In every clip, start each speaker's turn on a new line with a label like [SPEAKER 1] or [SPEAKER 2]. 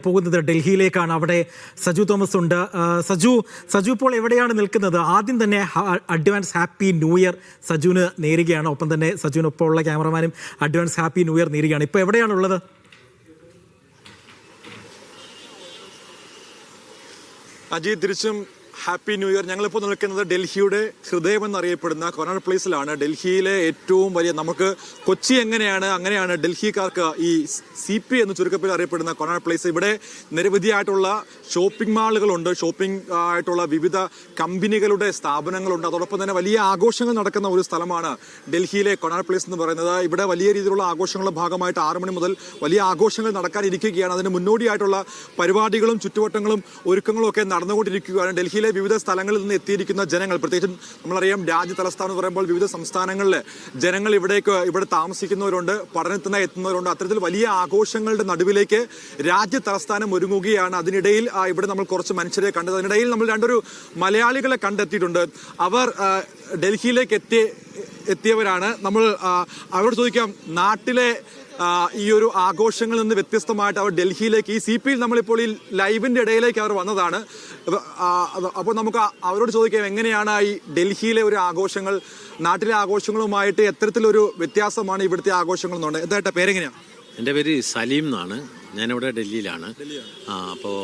[SPEAKER 1] പോകുന്നത് ഡൽഹിയിലേക്കാണ്. അവിടെ സജു തോമസ് ഉണ്ട്. സജു ഇപ്പോൾ എവിടെയാണ് നിൽക്കുന്നത്? ആദ്യം തന്നെ അഡ്വാൻസ് ഹാപ്പി ന്യൂ ഇയർ സജുവിന് നേരുകയാണ്. ഒപ്പം തന്നെ സജുവിനൊപ്പം ഉള്ള ക്യാമറമാനും അഡ്വാൻസ് ഹാപ്പി ന്യൂ ഇയർ നേരുകയാണ്. ഇപ്പോൾ എവിടെയാണുള്ളത്?
[SPEAKER 2] അജയ്, തിരിച്ചും ഹാപ്പി ന്യൂ ഇയർ. ഞങ്ങളിപ്പോൾ നിൽക്കുന്നത് ഡൽഹിയുടെ ഹൃദയം എന്നറിയപ്പെടുന്ന കൊനാട്ട് പ്ലേസിലാണ്. ഡൽഹിയിലെ ഏറ്റവും വലിയ, നമുക്ക് കൊച്ചി അങ്ങനെയാണ് ഡൽഹിക്കാർക്ക് ഈ CP എന്ന് ചുരുക്കത്തിൽ അറിയപ്പെടുന്ന കൊനാട്ട് പ്ലേസ്. ഇവിടെ നിരവധിയായിട്ടുള്ള ഷോപ്പിംഗ് മാളുകളുണ്ട്, ഷോപ്പിംഗ് ആയിട്ടുള്ള വിവിധ കമ്പനികളുടെ സ്ഥാപനങ്ങളുണ്ട്. അതോടൊപ്പം തന്നെ വലിയ ആഘോഷങ്ങൾ നടക്കുന്ന ഒരു സ്ഥലമാണ് ഡൽഹിയിലെ കൊനാട്ട് പ്ലേസ് എന്ന് പറയുന്നത്. ഇവിടെ വലിയ രീതിയിലുള്ള ആഘോഷങ്ങളുടെ ഭാഗമായിട്ട് 6 മണി മുതൽ വലിയ ആഘോഷങ്ങൾ നടക്കാനിരിക്കുകയാണ്. അതിന് മുന്നോടിയായിട്ടുള്ള പരിപാടികളും ചുറ്റുവട്ടങ്ങളും ഒരുക്കങ്ങളും ഒക്കെ നടന്നുകൊണ്ടിരിക്കുകയാണ്. ഡൽഹിയിലെ വിവിധ സ്ഥലങ്ങളിൽ നിന്ന് എത്തിയിരിക്കുന്ന ജനങ്ങൾ, പ്രത്യേകിച്ചും നമ്മളറിയാം രാജ്യ തലസ്ഥാനം എന്ന് പറയുമ്പോൾ വിവിധ സംസ്ഥാനങ്ങളിലെ ജനങ്ങൾ ഇവിടെ താമസിക്കുന്നവരുണ്ട്, പഠനത്തിനായി എത്തുന്നവരുണ്ട്. അത്തരത്തിൽ വലിയ ആഘോഷങ്ങളുടെ നടുവിലേക്ക് രാജ്യ തലസ്ഥാനം ഒരുങ്ങുകയാണ്. അതിനിടയിൽ ഇവിടെ നമ്മൾ കുറച്ച് മനുഷ്യരെ കണ്ടത്, അതിനിടയിൽ നമ്മൾ രണ്ടൊരു മലയാളികളെ കണ്ടെത്തിയിട്ടുണ്ട്. അവർ ഡൽഹിയിലേക്ക് എത്തിയവരാണ്. നമ്മൾ അവരോട് ചോദിക്കാം, നാട്ടിലെ ഈ ഒരു ആഘോഷങ്ങളിൽ നിന്ന് വ്യത്യസ്തമായിട്ട് അവർ ഡൽഹിയിലേക്ക്, ഈ CP നമ്മളിപ്പോൾ ഈ ലൈവിന്റെ ഇടയിലേക്ക് അവർ വന്നതാണ്. അപ്പോൾ നമുക്ക് അവരോട് ചോദിക്കാം, എങ്ങനെയാണ് ഈ ഡൽഹിയിലെ ഒരു ആഘോഷങ്ങൾ നാട്ടിലെ ആഘോഷങ്ങളുമായിട്ട് എത്തരത്തിലൊരു വ്യത്യാസമാണ് ഇവിടുത്തെ ആഘോഷങ്ങൾ എന്നുണ്ട്? എന്തായിട്ട് പേരെങ്ങനെയാണ്?
[SPEAKER 3] എൻ്റെ പേര് സലീം എന്നാണ്. ഞാനിവിടെ ഡൽഹിയിലാണ്. അപ്പോൾ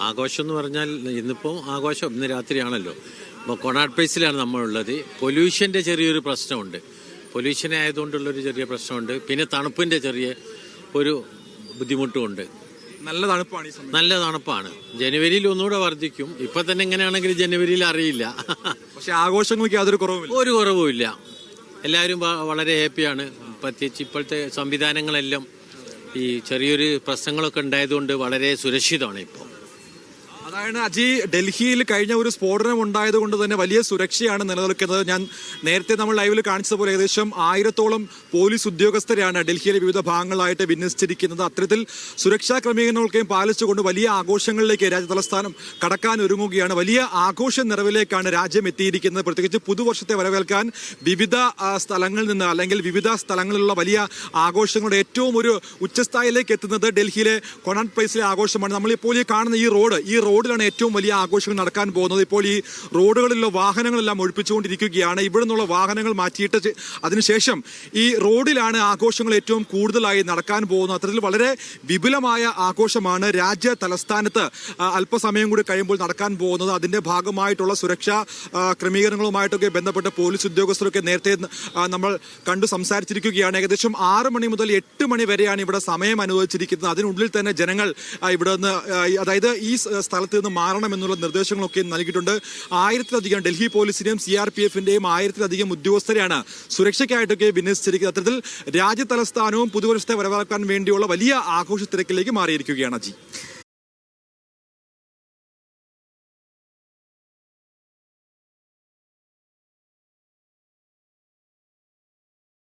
[SPEAKER 3] ആഘോഷം എന്ന് പറഞ്ഞാൽ ഇന്നിപ്പോൾ ആഘോഷം ഇന്ന് രാത്രിയാണല്ലോ. അപ്പോൾ കൊണാട്ട് പ്ലേസിലാണ് നമ്മളുള്ളത്. പൊല്യൂഷൻ്റെ ചെറിയൊരു പ്രശ്നമുണ്ട്. പൊല്യൂഷൻ ആയതുകൊണ്ടുള്ളൊരു ചെറിയ പ്രശ്നമുണ്ട്. പിന്നെ തണുപ്പിൻ്റെ ചെറിയ ഒരു ബുദ്ധിമുട്ടുമുണ്ട്. നല്ല തണുപ്പാണ്. ജനുവരിയിൽ ഒന്നുകൂടെ വർദ്ധിക്കും. ഇപ്പം തന്നെ എങ്ങനെയാണെങ്കിൽ ജനുവരിയിൽ അറിയില്ല.
[SPEAKER 2] പക്ഷെ ആഘോഷങ്ങൾക്ക് യാതൊരു
[SPEAKER 3] ഒരു കുറവുമില്ല. എല്ലാവരും വളരെ ഹാപ്പിയാണ്. പ്രത്യേകിച്ച് ഇപ്പോഴത്തെ സംവിധാനങ്ങളെല്ലാം ഈ ചെറിയൊരു പ്രശ്നങ്ങളൊക്കെ ഉണ്ടായതുകൊണ്ട് വളരെ സുരക്ഷിതമാണ് ഇപ്പോൾ.
[SPEAKER 2] അതായത് അജി, ഡൽഹിയിൽ കഴിഞ്ഞ ഒരു സ്ഫോടനം ഉണ്ടായത് കൊണ്ട് തന്നെ വലിയ സുരക്ഷയാണ് നിലനിൽക്കുന്നത്. ഞാൻ നേരത്തെ നമ്മൾ ലൈവിൽ കാണിച്ചതുപോലെ ഏകദേശം 1000-ഓളം പോലീസ് ഉദ്യോഗസ്ഥരെയാണ് ഡൽഹിയിലെ വിവിധ ഭാഗങ്ങളായിട്ട് വിന്യസിച്ചിരിക്കുന്നത്. അത്തരത്തിൽ സുരക്ഷാ ക്രമീകരണങ്ങളൊക്കെയും പാലിച്ചുകൊണ്ട് വലിയ ആഘോഷങ്ങളിലേക്ക് രാജ്യ തലസ്ഥാനം കടക്കാൻ ഒരുങ്ങുകയാണ്. വലിയ ആഘോഷ നിറവിലേക്കാണ് രാജ്യം എത്തിയിരിക്കുന്നത്. പ്രത്യേകിച്ച് പുതുവർഷത്തെ വരവേൽക്കാൻ വിവിധ സ്ഥലങ്ങളിൽ നിന്ന്, അല്ലെങ്കിൽ വിവിധ സ്ഥലങ്ങളിലുള്ള വലിയ ആഘോഷങ്ങളുടെ ഏറ്റവും ഒരു ഉച്ചസ്ഥായിലേക്ക് എത്തുന്നത് ഡൽഹിയിലെ കൊണാട്ട് പ്ലേസിലെ ആഘോഷമാണ്. നമ്മളിപ്പോൾ ഈ കാണുന്ന ഈ റോഡിലാണ് ഏറ്റവും വലിയ ആഘോഷങ്ങൾ നടക്കാൻ പോകുന്നത്. ഇപ്പോൾ ഈ റോഡുകളിലുള്ള വാഹനങ്ങളെല്ലാം ഒഴിപ്പിച്ചുകൊണ്ടിരിക്കുകയാണ്. ഇവിടെ നിന്നുള്ള വാഹനങ്ങൾ മാറ്റിയിട്ട് അതിനുശേഷം ഈ റോഡിലാണ് ആഘോഷങ്ങൾ ഏറ്റവും കൂടുതലായി നടക്കാൻ പോകുന്നത്. അത്തരത്തിൽ വളരെ വിപുലമായ ആഘോഷമാണ് രാജ്യ തലസ്ഥാനത്ത് അല്പസമയം കൂടി കഴിയുമ്പോൾ നടക്കാൻ പോകുന്നത്. അതിന്റെ ഭാഗമായിട്ടുള്ള സുരക്ഷാ ക്രമീകരണങ്ങളുമായിട്ടൊക്കെ ബന്ധപ്പെട്ട് പോലീസ് ഉദ്യോഗസ്ഥരൊക്കെ നേരത്തെ നമ്മൾ കണ്ടു സംസാരിച്ചിരിക്കുകയാണ്. ഏകദേശം 6 മണി മുതൽ 8 മണി വരെയാണ് ഇവിടെ സമയം അനുവദിച്ചിരിക്കുന്നത്. അതിനുള്ളിൽ തന്നെ ജനങ്ങൾ ഇവിടെ നിന്ന്, അതായത് ഈ സ്ഥലത്ത് നിന്ന് മാറണമെന്നുള്ള നിർദ്ദേശങ്ങളൊക്കെ നൽകിയിട്ടുണ്ട്. 1000-ലധികം ഡൽഹി പോലീസിന്റെയും CRPF-ന്റെയും 1000-ലധികം ഉദ്യോഗസ്ഥരെയാണ് സുരക്ഷയ്ക്കായിട്ടൊക്കെ വിന്യസിച്ചിരിക്കുന്നത്. അത്തരത്തിൽ രാജ്യ തലസ്ഥാനവും പുതുവർഷത്തെ വരവേൽക്കാൻ വേണ്ടിയുള്ള വലിയ ആഘോഷ തിരക്കിലേക്ക് മാറിയിരിക്കുകയാണ്.